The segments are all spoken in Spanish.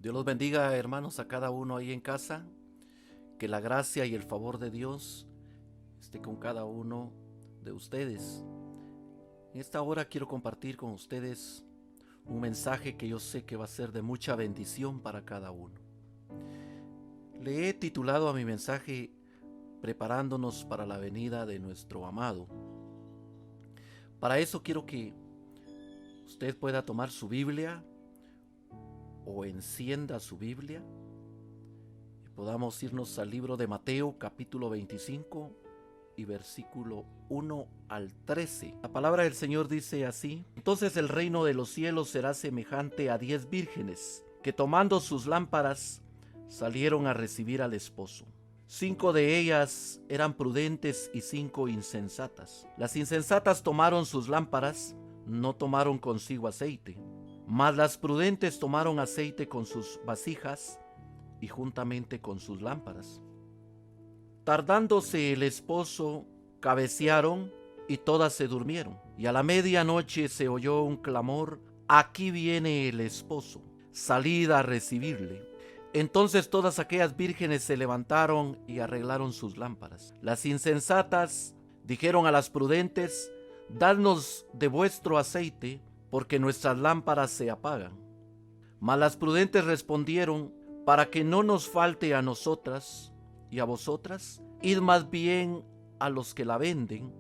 Dios los bendiga, hermanos, a cada uno ahí en casa. Que la gracia y el favor de Dios esté con cada uno de ustedes. En esta hora quiero compartir con ustedes un mensaje que yo sé que va a ser de mucha bendición para cada uno. Le he titulado a mi mensaje Preparándonos para la venida de nuestro amado. Para eso quiero que usted pueda tomar su Biblia o encienda su Biblia y podamos irnos al libro de Mateo capítulo 25 y versículo 1 al 13. La palabra del Señor dice así: Entonces el reino de los cielos será semejante a 10 vírgenes que, tomando sus lámparas, salieron a recibir al esposo. 5 de ellas eran prudentes y 5 insensatas. Las insensatas tomaron sus lámparas, no tomaron consigo aceite, mas las prudentes tomaron aceite con sus vasijas y juntamente con sus lámparas. Tardándose el esposo, cabecearon y todas se durmieron. Y a la medianoche se oyó un clamor: aquí viene el esposo, salid a recibirle. Entonces todas aquellas vírgenes se levantaron y arreglaron sus lámparas. Las insensatas dijeron a las prudentes: dadnos de vuestro aceite, porque nuestras lámparas se apagan. Mas las prudentes respondieron: para que no nos falte a nosotras y a vosotras, id más bien a los que la venden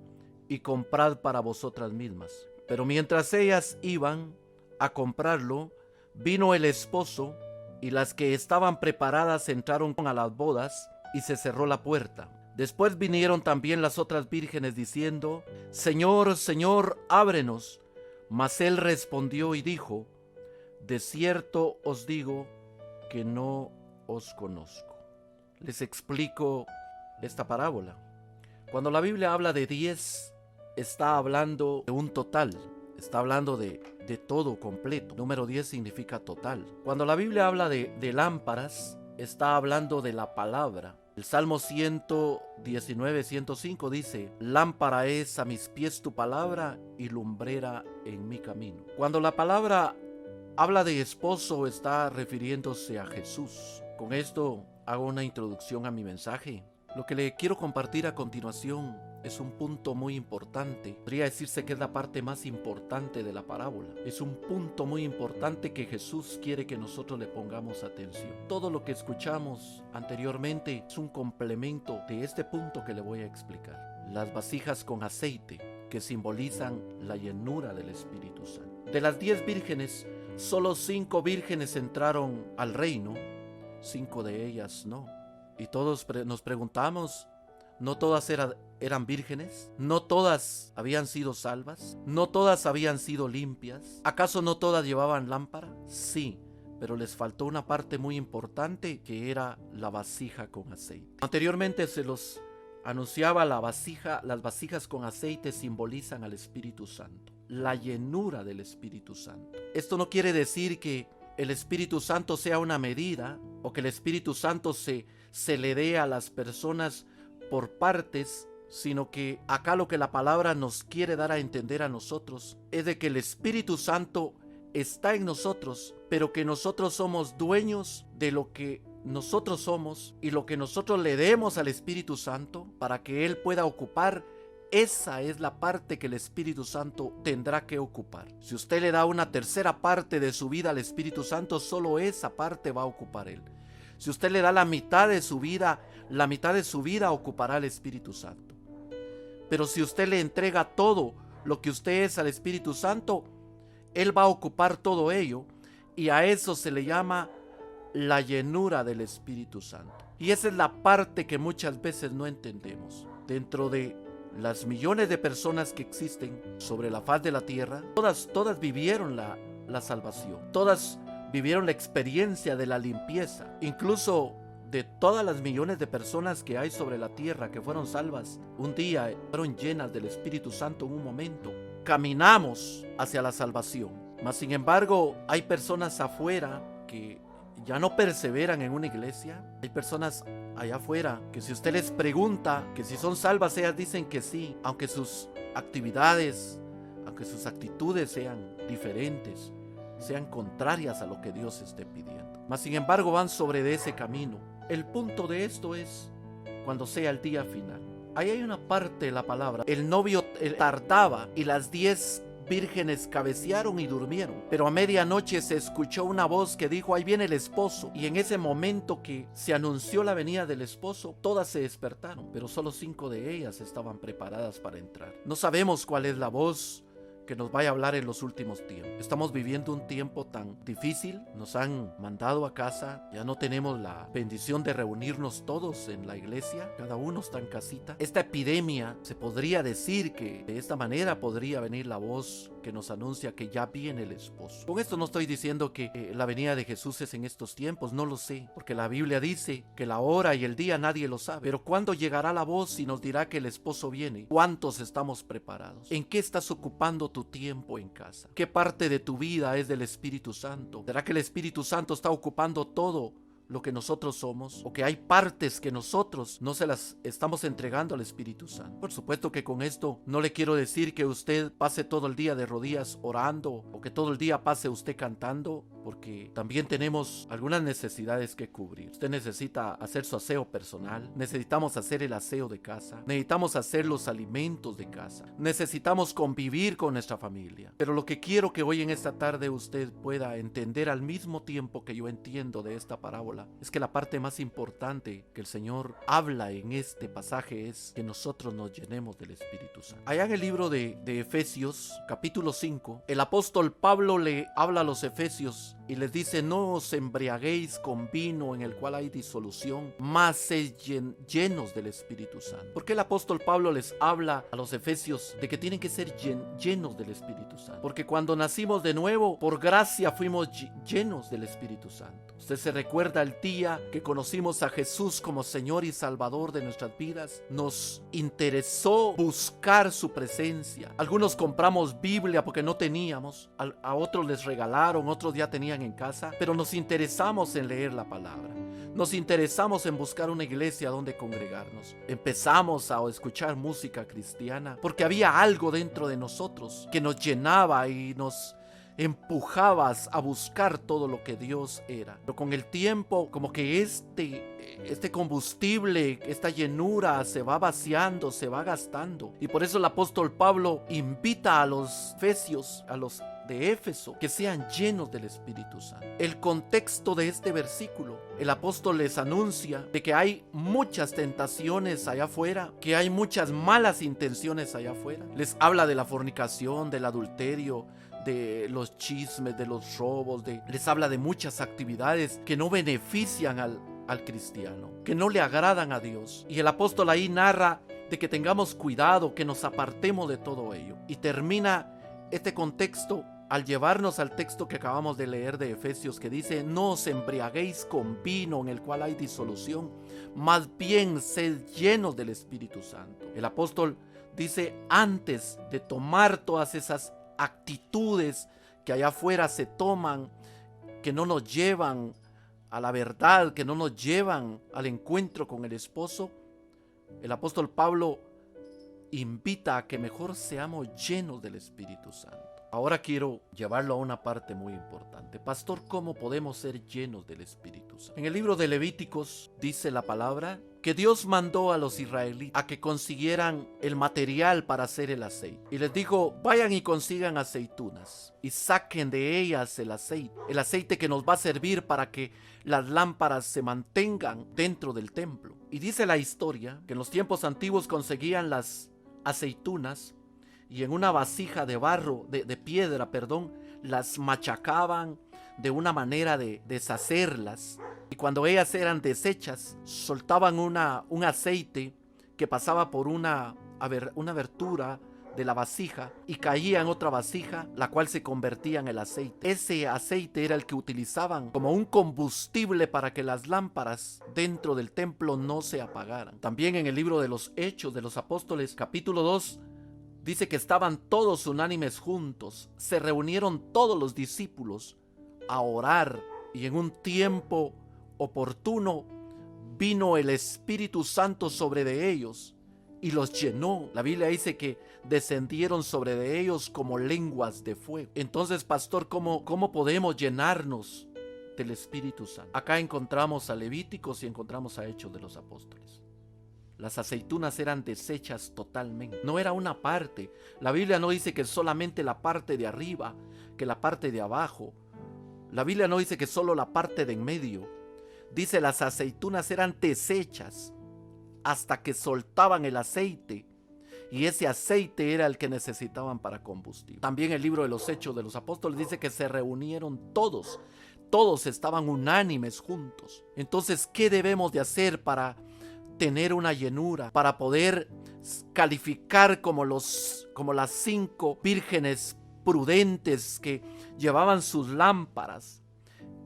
y comprad para vosotras mismas. Pero mientras ellas iban a comprarlo, vino el esposo, y las que estaban preparadas entraron a las bodas, y se cerró la puerta. Después vinieron también las otras vírgenes diciendo: Señor, Señor, ábrenos. Mas él respondió y dijo: de cierto os digo que no os conozco. Les explico esta parábola. Cuando la Biblia habla de 10, está hablando de un total. Está hablando de todo completo. Número 10 significa total. Cuando la Biblia habla de lámparas, está hablando de la palabra. El Salmo 119, 105 dice: lámpara es a mis pies tu palabra y lumbrera en mi camino. Cuando la palabra habla de esposo, está refiriéndose a Jesús. Con esto hago una introducción a mi mensaje. Lo que le quiero compartir a continuación es un punto muy importante. Podría decirse que es la parte más importante de la parábola. Es un punto muy importante que Jesús quiere que nosotros le pongamos atención. Todo lo que escuchamos anteriormente es un complemento de este punto que le voy a explicar. Las vasijas con aceite, que simbolizan la llenura del Espíritu Santo. De las 10 vírgenes, solo 5 vírgenes entraron al reino, 5 de ellas no. Y todos nos preguntamos: ¿no todas eran vírgenes? ¿No todas habían sido salvas? ¿No todas habían sido limpias? ¿Acaso no todas llevaban lámpara? Sí, pero les faltó una parte muy importante, que era la vasija con aceite. Anteriormente se los anunciaba las vasijas con aceite simbolizan al Espíritu Santo, la llenura del Espíritu Santo. Esto no quiere decir que el Espíritu Santo sea una medida, o que el Espíritu Santo se le dé a las personas por partes, sino que acá lo que la palabra nos quiere dar a entender a nosotros es de que el Espíritu Santo está en nosotros, pero que nosotros somos dueños de lo que nosotros somos, y lo que nosotros le demos al Espíritu Santo para que Él pueda ocupar. Esa es la parte que el Espíritu Santo tendrá que ocupar. Si usted le da una tercera parte de su vida al Espíritu Santo, solo esa parte va a ocupar Él. Si usted le da la mitad de su vida ocupará el Espíritu Santo. Pero si usted le entrega todo lo que usted es al Espíritu Santo, Él va a ocupar todo ello, y a eso se le llama la llenura del Espíritu Santo. Y esa es la parte que muchas veces no entendemos. Dentro de las millones de personas que existen sobre la faz de la tierra, todas vivieron la salvación. Todas vivieron la experiencia de la limpieza. Incluso de todas las millones de personas que hay sobre la tierra que fueron salvas, un día fueron llenas del Espíritu Santo en un momento. Caminamos hacia la salvación. Mas sin embargo, hay personas afuera que ya no perseveran en una iglesia. Hay personas allá afuera que, si usted les pregunta que si son salvas, ellas dicen que sí, aunque sus actividades, aunque sus actitudes sean diferentes, sean contrarias a lo que Dios esté pidiendo. mas sin embargo van sobre de ese camino. El punto de esto es cuando sea el día final. Ahí hay una parte de la palabra. El novio tardaba y las 10 vírgenes cabecearon y durmieron, pero a medianoche se escuchó una voz que dijo: ahí viene el esposo. Y en ese momento que se anunció la venida del esposo, todas se despertaron, pero solo 5 de ellas estaban preparadas para entrar. No sabemos cuál es la voz que nos vaya a hablar en los últimos tiempos. Estamos viviendo un tiempo tan difícil, nos han mandado a casa, ya no tenemos la bendición de reunirnos todos en la iglesia, cada uno está en casita. Esta epidemia, se podría decir que de esta manera podría venir la voz que nos anuncia que ya viene el esposo. Con esto no estoy diciendo que la venida de Jesús es en estos tiempos, no lo sé, porque la Biblia dice que la hora y el día nadie lo sabe, pero ¿cuándo llegará la voz y nos dirá que el esposo viene? ¿Cuántos estamos preparados? ¿En qué estás ocupando tu tiempo en casa? ¿Qué parte de tu vida es del Espíritu Santo? ¿Será que el Espíritu Santo está ocupando todo lo que nosotros somos, o que hay partes que nosotros no se las estamos entregando al Espíritu Santo? Por supuesto que con esto no le quiero decir que usted pase todo el día de rodillas orando, o que todo el día pase usted cantando, porque también tenemos algunas necesidades que cubrir. Usted necesita hacer su aseo personal, necesitamos hacer el aseo de casa, necesitamos hacer los alimentos de casa, necesitamos convivir con nuestra familia. Pero lo que quiero que hoy en esta tarde usted pueda entender al mismo tiempo que yo entiendo de esta parábola, es que la parte más importante que el Señor habla en este pasaje es que nosotros nos llenemos del Espíritu Santo. Allá en el libro de Efesios, capítulo 5, el apóstol Pablo le habla a los efesios y les dice: no os embriaguéis con vino en el cual hay disolución, mas sed llenos del Espíritu Santo. ¿Por qué el apóstol Pablo les habla a los efesios de que tienen que ser llenos del Espíritu Santo? Porque cuando nacimos de nuevo, por gracia fuimos llenos del Espíritu Santo. Usted se recuerda el día que conocimos a Jesús como Señor y Salvador de nuestras vidas. Nos interesó buscar su presencia. Algunos compramos Biblia porque no teníamos, a otros les regalaron, otros ya tenían en casa, pero nos interesamos en leer la palabra. Nos interesamos en buscar una iglesia donde congregarnos. Empezamos a escuchar música cristiana porque había algo dentro de nosotros que nos llenaba y nos empujabas a buscar todo lo que Dios era. Pero con el tiempo, como que este combustible, esta llenura se va vaciando, se va gastando. Y por eso el apóstol Pablo invita a los efesios, a los de Éfeso, que sean llenos del Espíritu Santo. El contexto de este versículo, el apóstol les anuncia de que hay muchas tentaciones allá afuera, que hay muchas malas intenciones allá afuera. Les habla de la fornicación, del adulterio, de los chismes, de los robos, les habla de muchas actividades que no benefician al cristiano, que no le agradan a Dios. Y el apóstol ahí narra de que tengamos cuidado, que nos apartemos de todo ello. Y termina este contexto al llevarnos al texto que acabamos de leer de Efesios, que dice: no os embriaguéis con vino en el cual hay disolución, más bien sed llenos del Espíritu Santo. El apóstol dice: antes de tomar todas esas actitudes que allá afuera se toman, que no nos llevan a la verdad, que no nos llevan al encuentro con el esposo, el apóstol Pablo invita a que mejor seamos llenos del Espíritu Santo. Ahora quiero llevarlo a una parte muy importante. Pastor, ¿cómo podemos ser llenos del Espíritu Santo? En el libro de Levíticos dice la palabra que Dios mandó a los israelitas a que consiguieran el material para hacer el aceite. Y les dijo: vayan y consigan aceitunas y saquen de ellas el aceite que nos va a servir para que las lámparas se mantengan dentro del templo. Y dice la historia que en los tiempos antiguos conseguían las aceitunas y en una vasija de barro, de piedra, las machacaban de una manera de deshacerlas. Y cuando ellas eran deshechas, soltaban un aceite que pasaba por una abertura de la vasija y caía en otra vasija, la cual se convertía en el aceite. Ese aceite era el que utilizaban como un combustible para que las lámparas dentro del templo no se apagaran. También en el libro de los Hechos de los Apóstoles, capítulo 2, dice que estaban todos unánimes juntos, se reunieron todos los discípulos a orar, y en un tiempo oportuno vino el Espíritu Santo sobre de ellos y los llenó. La Biblia dice que descendieron sobre de ellos como lenguas de fuego. Entonces, pastor, ¿cómo podemos llenarnos del Espíritu Santo. Acá encontramos a Levíticos y encontramos a Hechos de los Apóstoles. Las aceitunas eran deshechas totalmente. No era una parte. La Biblia no dice que solamente la parte de arriba, que la parte de abajo. La Biblia no dice que solo la parte de en medio. Dice las aceitunas eran deshechas hasta que soltaban el aceite. Y ese aceite era el que necesitaban para combustible. También el libro de los Hechos de los Apóstoles dice que se reunieron todos. Todos estaban unánimes juntos. Entonces, ¿qué debemos de hacer para tener una llenura? Para poder calificar como las 5 vírgenes prudentes que llevaban sus lámparas.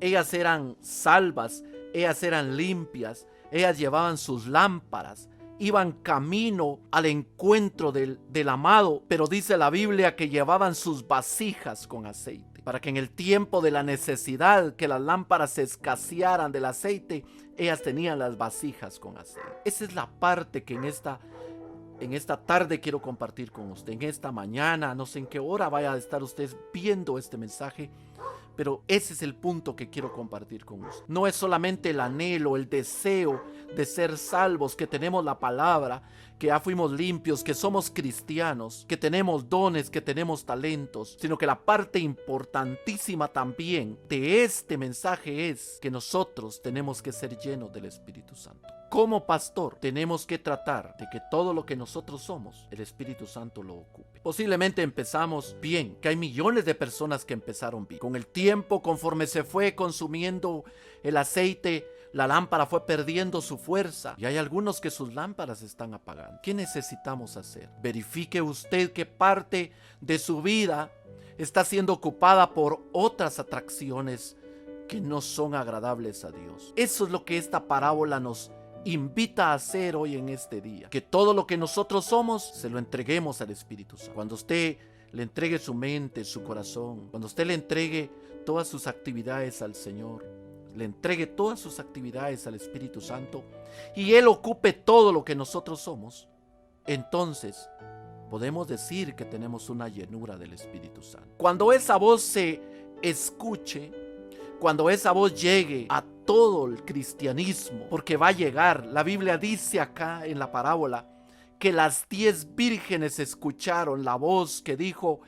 Ellas eran salvas, ellas eran limpias, ellas llevaban sus lámparas, iban camino al encuentro del amado, pero dice la Biblia que llevaban sus vasijas con aceite, para que en el tiempo de la necesidad, que las lámparas se escasearan del aceite, ellas tenían las vasijas con aceite. Esa es la parte que en esta tarde quiero compartir con usted, en esta mañana, no sé en qué hora vaya a estar usted viendo este mensaje, pero ese es el punto que quiero compartir con usted. No es solamente el anhelo, el deseo de ser salvos, que tenemos la palabra, que ya fuimos limpios, que somos cristianos, que tenemos dones, que tenemos talentos, sino que la parte importantísima también de este mensaje es que nosotros tenemos que ser llenos del Espíritu Santo. Como pastor, tenemos que tratar de que todo lo que nosotros somos, el Espíritu Santo lo ocupe. Posiblemente empezamos bien, que hay millones de personas que empezaron bien. Con el tiempo, conforme se fue consumiendo el aceite, la lámpara fue perdiendo su fuerza y hay algunos que sus lámparas están apagando. ¿Qué necesitamos hacer? Verifique usted qué parte de su vida está siendo ocupada por otras atracciones que no son agradables a Dios. Eso es lo que esta parábola nos invita a hacer hoy en este día, que todo lo que nosotros somos se lo entreguemos al Espíritu Santo. Cuando usted le entregue su mente, su corazón, cuando usted le entregue todas sus actividades al Señor, le entregue todas sus actividades al Espíritu Santo y Él ocupe todo lo que nosotros somos, entonces podemos decir que tenemos una llenura del Espíritu Santo. Cuando esa voz se escuche, cuando esa voz llegue a todo el cristianismo, porque va a llegar, la Biblia dice acá en la parábola que las 10 vírgenes escucharon la voz que dijo: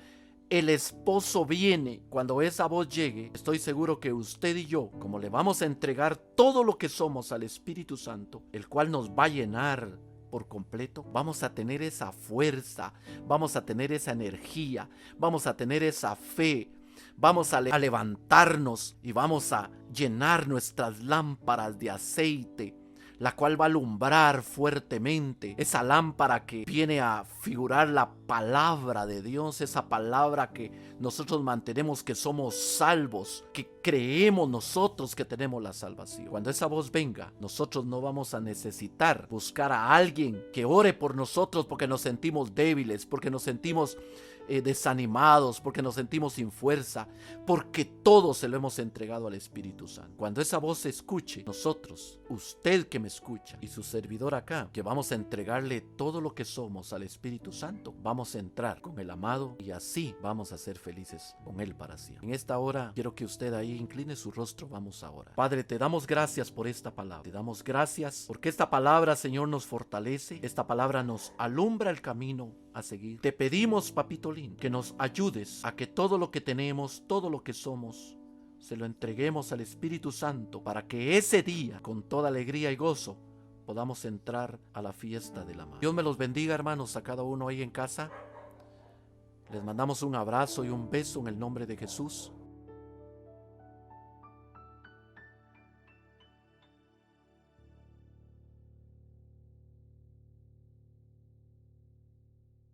el esposo viene. Cuando esa voz llegue, estoy seguro que usted y yo, como le vamos a entregar todo lo que somos al Espíritu Santo, el cual nos va a llenar por completo, vamos a tener esa fuerza, vamos a tener esa energía, vamos a tener esa fe, vamos a levantarnos y vamos a llenar nuestras lámparas de aceite, la cual va a alumbrar fuertemente. Esa lámpara que viene a figurar la palabra de Dios, esa palabra que nosotros mantenemos, que somos salvos, que creemos nosotros que tenemos la salvación. Cuando esa voz venga, nosotros no vamos a necesitar buscar a alguien que ore por nosotros porque nos sentimos débiles, porque nos sentimos desanimados, porque nos sentimos sin fuerza, porque todo se lo hemos entregado al Espíritu Santo. Cuando esa voz se escuche, nosotros, usted que me escucha y su servidor acá, que vamos a entregarle todo lo que somos al Espíritu Santo, vamos a entrar con el amado y así vamos a ser felices con Él para siempre. En esta hora quiero que usted ahí incline su rostro, vamos ahora. Padre, te damos gracias por esta palabra, te damos gracias porque esta palabra, Señor, nos fortalece, esta palabra nos alumbra el camino a seguir. Te pedimos, papito lindo, que nos ayudes a que todo lo que tenemos, todo lo que somos, se lo entreguemos al Espíritu Santo para que ese día, con toda alegría y gozo, podamos entrar a la fiesta del amado. Dios me los bendiga, hermanos, a cada uno ahí en casa. Les mandamos un abrazo y un beso en el nombre de Jesús.